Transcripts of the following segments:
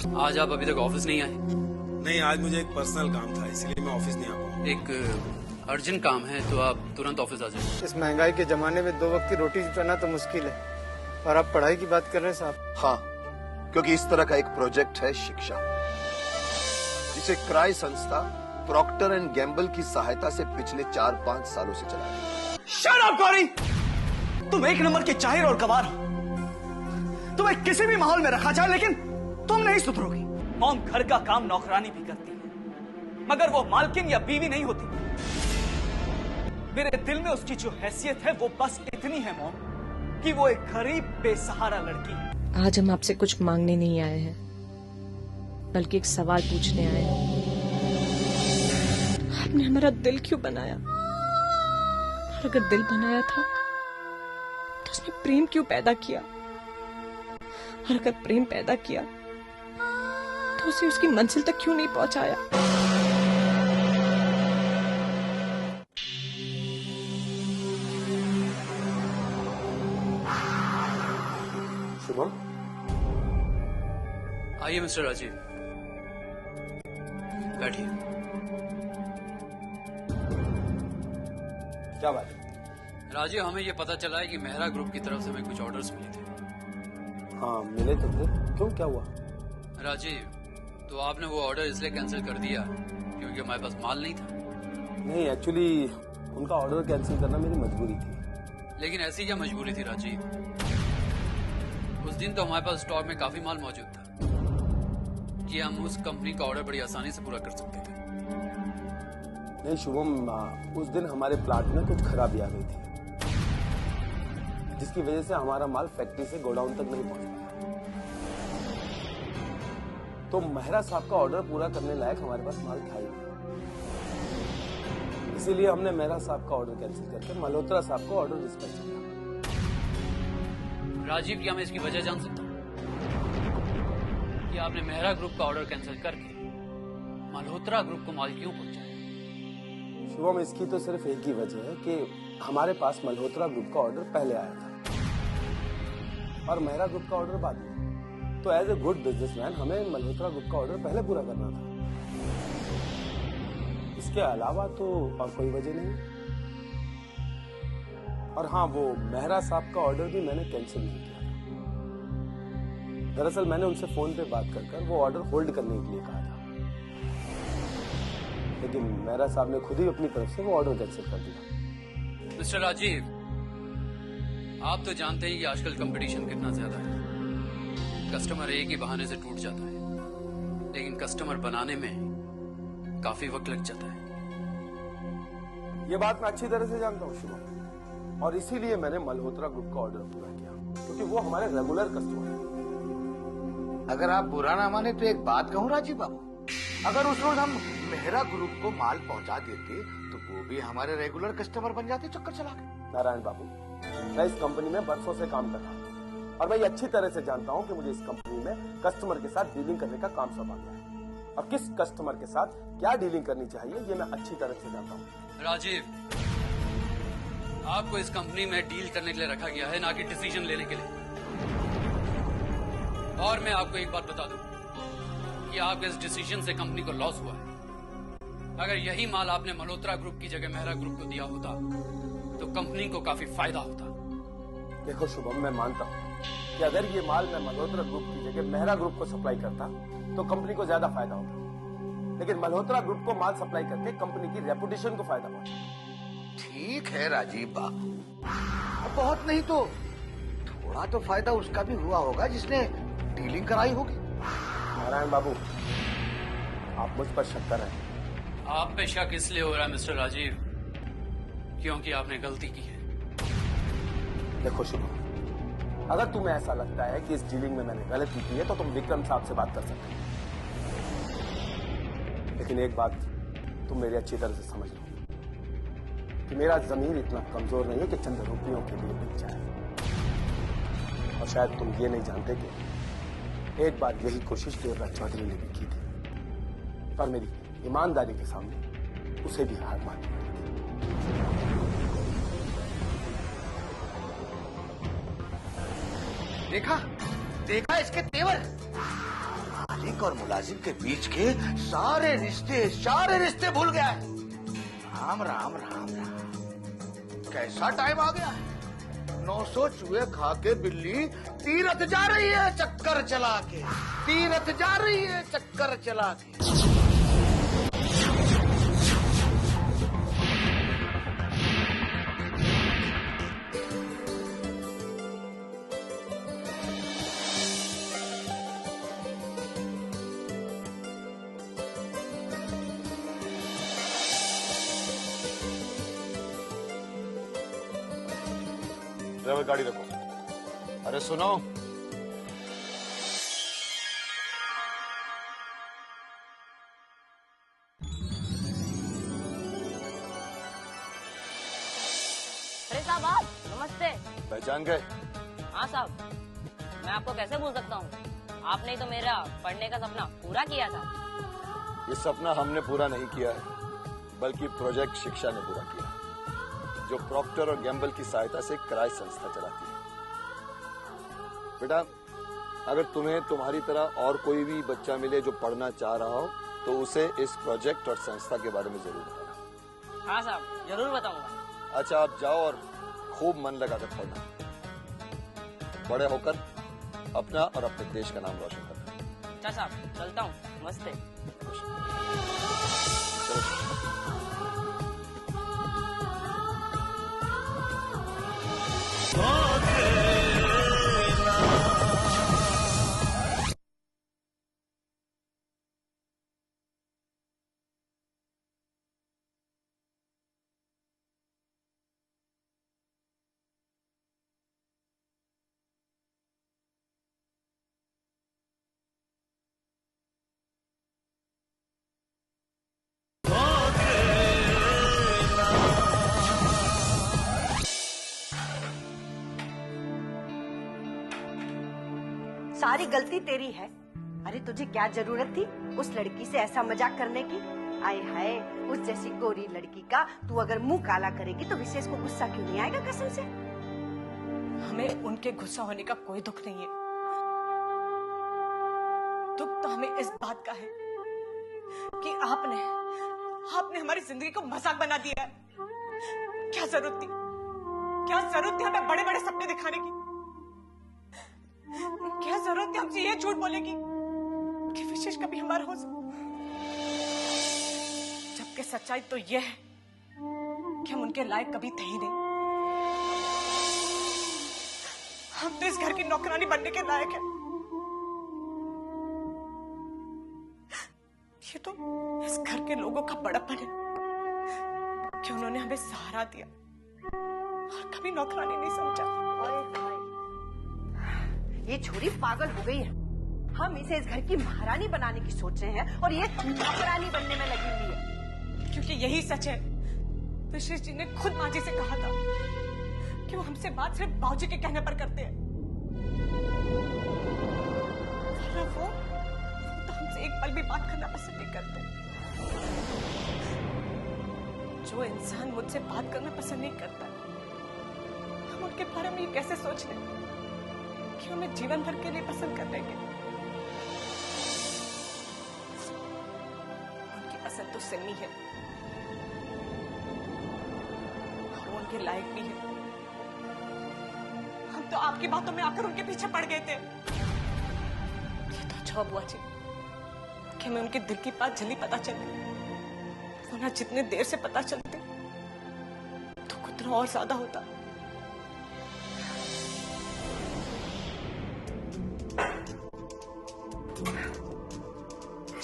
आज आप अभी तक ऑफिस नहीं आए? नहीं, आज मुझे एक पर्सनल काम था, इसलिए मैं ऑफिस नहीं आ पाऊँ। एक अर्जेंट काम है तो आप तुरंत ऑफिस आ जाए। इस महंगाई के जमाने में 2 वक्त की रोटी जुटाना तो मुश्किल है, और आप पढ़ाई की बात कर रहे हैं साहब। हाँ, क्योंकि इस तरह का एक प्रोजेक्ट है शिक्षा, जिसे क्राई संस्था प्रॉक्टर एंड गैम्बल की सहायता से पिछले 4-5 सालों से चला रही है। शट अप गौरी, तुम एक नंबर के चाहिर और गवार हो। तुम्हें किसी भी माहौल में रखा जाए लेकिन तुम नहीं सुधरोगी। मॉम घर का काम नौकरानी भी करती है, मगर वो मालकिन या बीवी नहीं होती। मेरे दिल में उसकी जो हैसियत है वो बस इतनी है मॉम, कि वो एक गरीब बेसहारा लड़की है। आज हम आपसे कुछ मांगने नहीं आए हैं, बल्कि एक सवाल पूछने आए हैं। आपने हमारा दिल क्यों बनाया? और अगर दिल बनाया था तो उसमें प्रेम क्यों पैदा किया? और अगर प्रेम पैदा किया तो उसे उसकी मंजिल तक क्यों नहीं पहुंचाया? शुभम, आइए मिस्टर राजीव, बैठिए। क्या बात है? राजीव, हमें ये पता चला है कि मेहरा ग्रुप की तरफ से हमें कुछ ऑर्डर्स मिले थे। हाँ, मिले तो थे। क्यों, क्या हुआ? राजीव, तो आपने वो ऑर्डर इसलिए कैंसिल कर दिया क्योंकि हमारे पास माल नहीं था? नहीं, एक्चुअली उनका ऑर्डर कैंसिल करना मेरी मजबूरी थी। लेकिन ऐसी क्या मजबूरी थी राजीव? उस दिन तो हमारे पास स्टॉक में काफी माल मौजूद था कि हम उस कंपनी का ऑर्डर बड़ी आसानी से पूरा कर सकते थे। नहीं शुभम, उस दिन हमारे प्लांट में कुछ खराबी आ गई थी, जिसकी वजह से हमारा माल फैक्ट्री से गोडाउन तक नहीं पहुंच पाया। तो मेहरा साहब का ऑर्डर पूरा करने लायक हमारे पास माल था ही नहीं। इसीलिए हमने मेहरा साहब का ऑर्डर कैंसिल करके मल्होत्रा साहब को ऑर्डर डिस्पैच किया। राजीव, क्या मैं इसकी वजह जान सकता हूँ कि आपने मेहरा ग्रुप का ऑर्डर कैंसिल करके मल्होत्रा ग्रुप को माल क्यों पहुंचाया? शुभम, इसकी तो सिर्फ एक ही वजह है कि हमारे पास मल्होत्रा ग्रुप का ऑर्डर पहले आया था और मेहरा ग्रुप का ऑर्डर बाद में। तो एज ए गुड बिजनेसमैन हमें मल्होत्रा ग्रुप का ऑर्डर पहले पूरा करना था। इसके अलावा तो और कोई वजह नहीं। और हाँ, वो मेहरा साहब का ऑर्डर भी मैंने कैंसिल नहीं किया था। दरअसल मैंने उनसे फोन पे बात कर वो ऑर्डर होल्ड करने के लिए कहा था, लेकिन मेहरा साहब ने खुद ही अपनी तरफ से वो ऑर्डर कैंसिल कर दिया। मिस्टर राजीव, आप तो जानते हैं कि आजकल कंपटीशन कितना ज्यादा है। कस्टमर एक ही बहाने से टूट जाता है, लेकिन कस्टमर बनाने में काफी वक्त लग जाता है। ये बात मैं अच्छी तरह से जानता हूँ शुभम, और इसीलिए मैंने मल्होत्रा ग्रुप का ऑर्डर पूरा किया, क्योंकि वो हमारे रेगुलर कस्टमर हैं। अगर आप बुरा ना माने तो एक बात कहूँ राजीव बाबू, अगर उस रोज हम मेहरा ग्रुप को माल पहुंचा देते तो वो भी हमारे रेगुलर कस्टमर बन जाते। चक्कर चला के। नारायण बाबू, मैं इस कंपनी में बरसों से काम कर रहा हूँ और मैं ये अच्छी तरह से जानता हूँ कि मुझे इस कंपनी में कस्टमर के साथ डीलिंग करने का काम सौंपा गया है, और किस कस्टमर के साथ क्या डीलिंग करनी चाहिए ये मैं अच्छी तरह से जानता हूँ। राजीव, आपको इस कंपनी में डील करने के लिए रखा गया है, ना कि डिसीजन लेने के लिए। और मैं आपको एक बात बता दूं कि आपके इस डिसीजन से कंपनी को लॉस हुआ है। अगर यही माल आपने मल्होत्रा ग्रुप की जगह मेहरा ग्रुप को दिया होता तो कंपनी को काफी फायदा होता। देखो शुभम, मैं मानता हूँ कि अगर ये माल मैं मल्होत्रा ग्रुप की जगह मेहरा ग्रुप को सप्लाई करता तो कंपनी को ज्यादा फायदा होता, लेकिन मल्होत्रा ग्रुप को माल सप्लाई करके कंपनी की रेपुटेशन को फायदा पहुंचा। ठीक है राजीव बाबू, बहुत नहीं तो थोड़ा तो फायदा उसका भी हुआ होगा जिसने डीलिंग कराई होगी। नारायण बाबू, आप मुझ पर शक कर रहे हैं। आप पे शक इसलिए हो रहा है मिस्टर राजीव क्योंकि आपने गलती की है। देखो शुभम, अगर तुम्हें ऐसा लगता है कि इस डीलिंग में मैंने गलती की है तो तुम विक्रम साहब से बात कर सकते हो, लेकिन एक बात तुम मेरी अच्छी तरह से समझ लो कि मेरा जमीन इतना कमजोर नहीं है कि चंद रुपयों के लिए बिक जाए। और शायद तुम ये नहीं जानते कि एक बार यही कोशिश देवराज चौधरी ने भी की थी और मेरी ईमानदारी के सामने उसे भी हार माननी पड़ी थी। देखा देखा इसके तेवर। मालिक और मुलाजिम के बीच के सारे रिश्ते भूल गया है। राम राम राम राम, कैसा टाइम आ गया है। 900 चूहे खा के बिल्ली तीरथ जा रही है चक्कर चला के, तीरथ जा रही है चक्कर चला के। ड्राइवर गाड़ी रखो। अरे सुनो, अरे साहब आप नमस्ते। पहचान गए? हाँ साहब, मैं आपको कैसे भूल सकता हूँ। आपने ही तो मेरा पढ़ने का सपना पूरा किया था। ये सपना हमने पूरा नहीं किया है, बल्कि प्रोजेक्ट शिक्षा ने पूरा किया, जो प्रॉक्टर और गैम्बल की सहायता से क्राई संस्था चलाती है। बेटा, अगर तुम्हें तुम्हारी तरह और कोई भी बच्चा मिले जो पढ़ना चाह रहा हो, तो उसे इस प्रोजेक्ट और संस्था के बारे में जरूर बताना। हाँ साहब, जरूर बताऊंगा। अच्छा, आप जाओ और खूब मन लगाकर पढ़ना। बड़े होकर अपना और अपने देश का नाम रोशन करना। अच्छा साहब, चलता हूँ। नमस्ते। सारी गलती तेरी है। अरे तुझे क्या जरूरत थी उस लड़की से ऐसा मजाक करने की। आए हाय, उस जैसी गोरी लड़की का तू अगर मुंह काला करेगी तो विशेष को गुस्सा क्यों नहीं आएगा कसम से। हमें उनके गुस्सा होने का कोई दुख नहीं है। दुख तो हमें इस बात का है कि आपने हमारी जिंदगी को मजाक बना दिया है। क्या जरूरत थी हमें बड़े बड़े सपने दिखाने की। क्या जरूरत थी हमसे ये झूठ बोले कि विशेष कभी हमारा हो सकता, जबकि सच्चाई तो यह है कि हम उनके लायक कभी थे ही नहीं। हम तो इस घर की नौकरानी बनने के लायक हैं। ये तो इस घर के लोगों का बड़प्पन है कि उन्होंने हमें सहारा दिया और कभी नौकरानी नहीं समझा। ये छोरी पागल हो गई है। हम इसे इस घर की महारानी बनाने की सोच रहे हैं और ये नौकरानी बनने में लगी हुई है। क्योंकि यही सच है। विशेष जी ने खुद माँ जी से कहा था कि वो हमसे बात सिर्फ बाबूजी के कहने पर करते हैं। वो तो हमसे एक पल भी बात करना पसंद नहीं करते। जो इंसान मुझसे बात करना पसंद नहीं करता, हम उनके बारे में ये कैसे सोच लें कि हमें जीवन भर के लिए पसंद कर लेंगे। उनकी पसंद तो सिमी है और वो उनके लायक भी है। हम तो आपकी बातों में आकर उनके पीछे पड़ गए थे। ये तो अच्छा बुआ जी कि हमें उनके दिल की बात जल्दी पता चल गई, वरना जितने देर से पता चलते तो उतना और ज्यादा होता।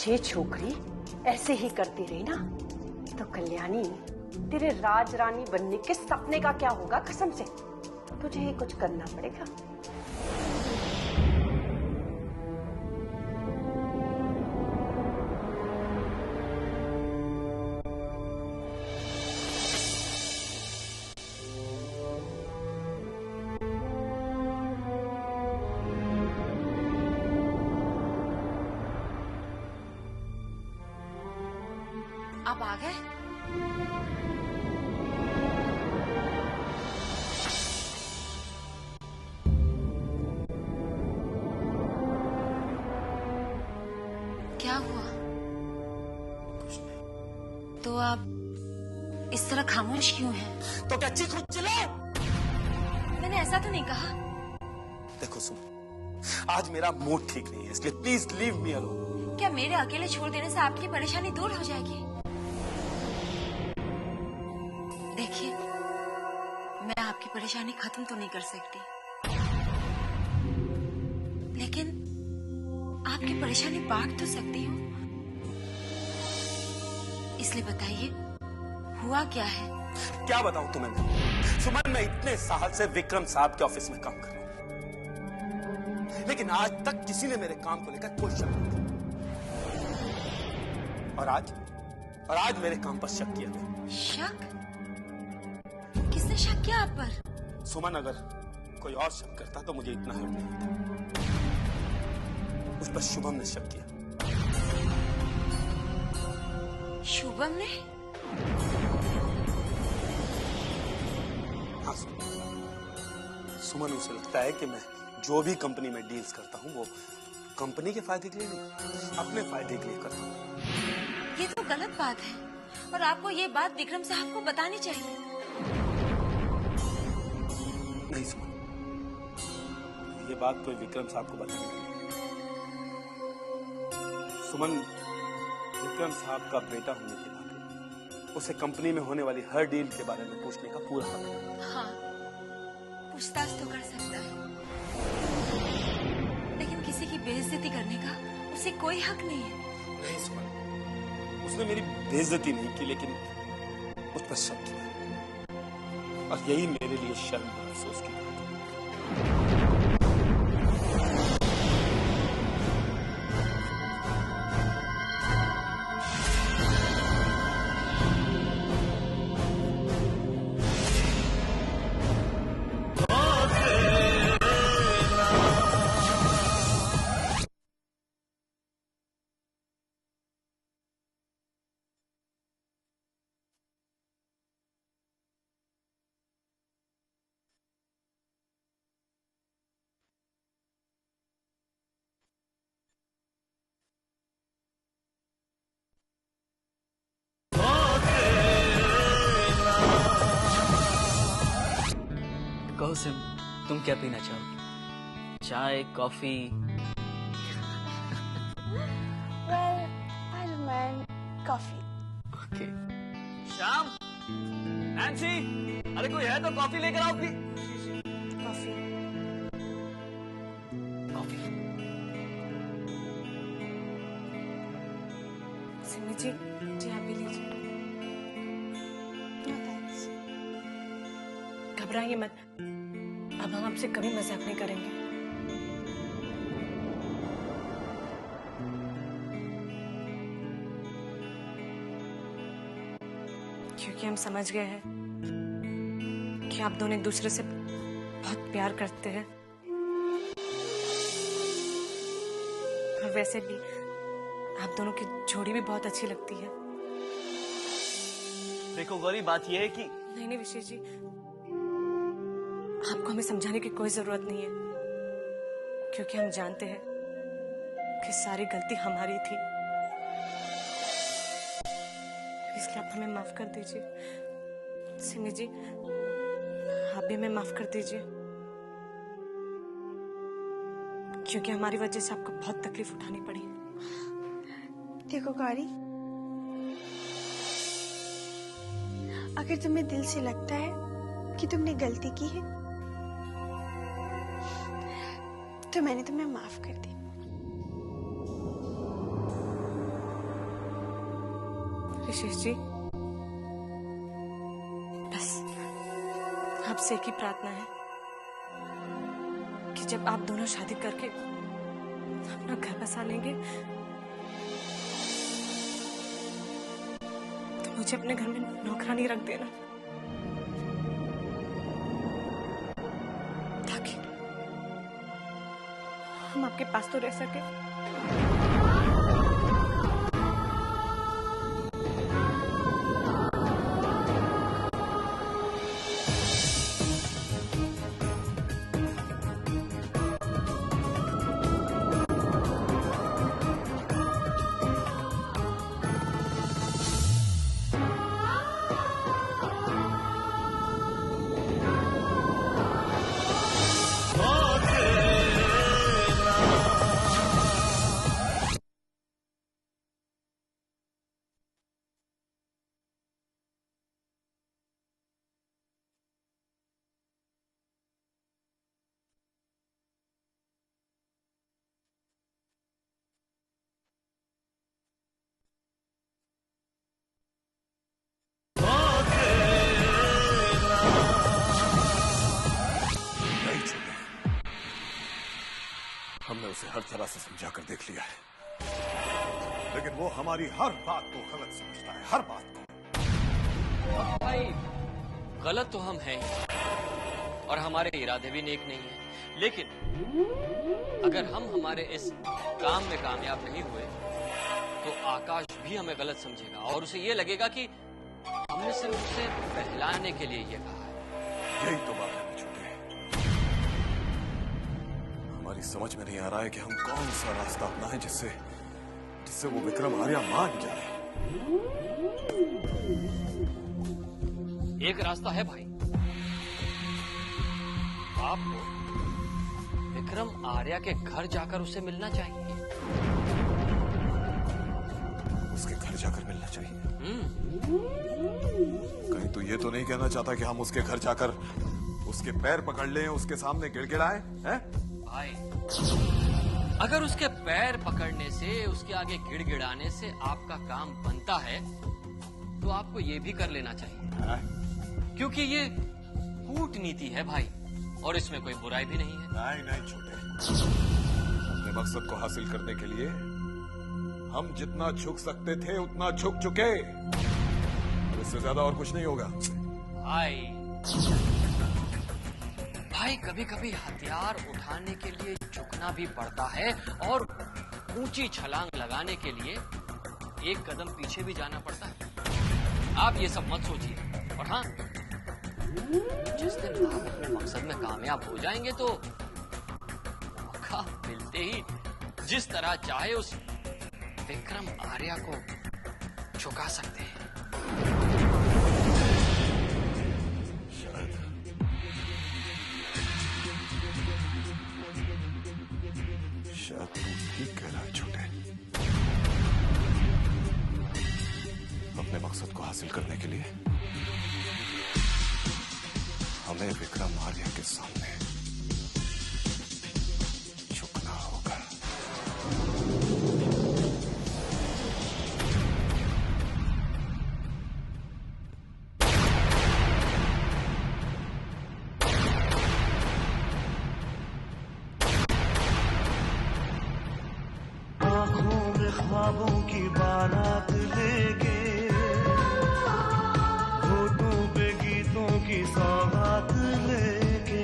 ये छोकरी ऐसे ही करती रही ना तो कल्याणी तेरे राज रानी बनने के सपने का क्या होगा कसम से। तुझे ही कुछ करना पड़ेगा। आप आ गए? हुआ? कुछ नहीं। तो आप इस तरह खामोश क्यों हैं? तो क्या चीख चिल्लाओ? मैंने ऐसा तो नहीं कहा। देखो सुमन, आज मेरा मूड ठीक नहीं है, इसलिए प्लीज लीव मी अलोन। क्या मेरे अकेले छोड़ देने से आपकी परेशानी दूर हो जाएगी? देखिए, मैं आपकी परेशानी खत्म तो नहीं कर सकती, लेकिन आपकी परेशानी बांट तो सकती हूँ। इसलिए बताइए, हुआ क्या है? क्या बताऊं तुम्हें सुमन, मैं इतने साल से विक्रम साहब के ऑफिस में काम कर रहा हूं, लेकिन आज तक किसी ने मेरे काम को लेकर कोई शक नहीं किया। और आज मेरे काम पर शक किया गया। शक? किसने शक किया आप पर? सुमन, अगर कोई और शक करता तो मुझे इतना हर्ट नहीं होता। उस पर शुभम ने शक किया। शुभम ने? हाँ सुमन, उसे लगता है कि मैं जो भी कंपनी में डील्स करता हूँ वो कंपनी के फायदे के लिए नहीं, अपने फायदे के लिए करता हूँ। ये तो गलत बात है, और आपको ये बात विक्रम साहब को बतानी चाहिए। नहीं सुमन, ये बात कोई विक्रम साहब को बतानी नहीं। सुमन, विक्रम साहब का बेटा होने के नाते उसे कंपनी में होने वाली हर डील के बारे में पूछने का पूरा हक है। हाँ, पूछताछ तो कर सकता है, लेकिन किसी की बेइज्जती करने का उसे कोई हक नहीं है। नहीं सुमन, उसने मेरी बेइज्जती नहीं की, लेकिन उस पर शक किया, और यही मेरे लिए शर्म और अफसोस की बात है। कहो सिम, तुम क्या पीना चाहोगे? चाय, coffee? Well, I don't mind coffee. Okay. Shyam, Nancy, अरे कोई है तो कॉफी लेकर आओ प्लीज। Coffee. कॉफी। सिमी जी, आप भी लीजिए। No thanks. घबराइए मत, अब हम आपसे कभी मजाक नहीं करेंगे। क्योंकि हम समझ गए हैं कि आप दोनों एक दूसरे से बहुत प्यार करते हैं, और वैसे भी आप दोनों की जोड़ी भी बहुत अच्छी लगती है। देखो गौरी, बात यह है कि नहीं विशेष जी, आपको हमें समझाने की कोई जरूरत नहीं है, क्योंकि हम जानते हैं कि सारी गलती हमारी थी। इसलिए आप हमें माफ कर दीजिए। सिमी जी, आप भी हमें माफ कर दीजिए, क्योंकि हमारी वजह से आपको बहुत तकलीफ उठानी पड़ी। देखो गौरी, अगर तुम्हें दिल से लगता है कि तुमने गलती की है तो मैंने तुम्हें माफ कर दी। विशेष जी, बस आपसे एक ही प्रार्थना है कि जब आप दोनों शादी करके अपना घर बसा लेंगे तो मुझे अपने घर में नौकरानी रख देना, ताकि हम आपके पास तो रह सके। उसे हर तरह से समझा कर देख लिया है, लेकिन वो हमारी हर बात को गलत समझता है, हर बात को। भाई गलत तो हम हैं ही और हमारे इरादे भी नेक नहीं है, लेकिन अगर हम हमारे इस काम में कामयाब नहीं हुए तो आकाश भी हमें गलत समझेगा और उसे ये लगेगा कि हमने सिर्फ उसे बहलाने के लिए ये कहा है। यही तो बात है छोटे, हमारी समझ में नहीं आ रहा है कि हम कौन सा रास्ता अपनाएं जिससे वो विक्रम आर्या मान जाए। एक रास्ता है भाई, आपको विक्रम आर्या के घर जाकर उससे मिलना चाहिए। उसके घर जाकर मिलना चाहिए? कहीं तो ये तो नहीं कहना चाहता कि हम उसके घर जाकर उसके पैर पकड़ लें, उसके सामने गिड़गिड़ाएं, हैं? भाई अगर उसके पैर पकड़ने से, उसके आगे गिड़गिड़ाने से आपका काम बनता है तो आपको ये भी कर लेना चाहिए, क्योंकि ये कूटनीति है भाई और इसमें कोई बुराई भी नहीं है। नहीं छोटे, अपने मकसद को हासिल करने के लिए हम जितना झुक सकते थे उतना झुक चुके, इससे ज्यादा और कुछ नहीं होगा। भाई कभी कभी हथियार उठाने के लिए झुकना भी पड़ता है और ऊंची छलांग लगाने के लिए एक कदम पीछे भी जाना पड़ता है। आप ये सब मत सोचिए। और हाँ, जिस दिन आप अपने मकसद में कामयाब हो जाएंगे तो मौका मिलते ही जिस तरह चाहे उस विक्रम आर्या को झुका सकते हैं। शायद तू ठीक कह रहा है छोटे। अपने मकसद को हासिल करने के लिए हमें विक्रम आर्या के सामने झुकना होगा। ख्वाबों की बारात लेके, होठों पे गीतों की सौगात लेके,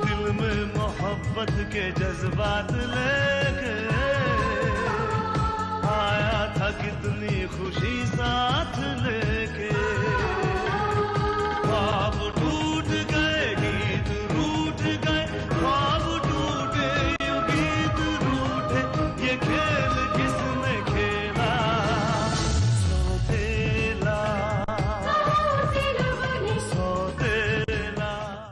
दिल में मोहब्बत के जज्बात ले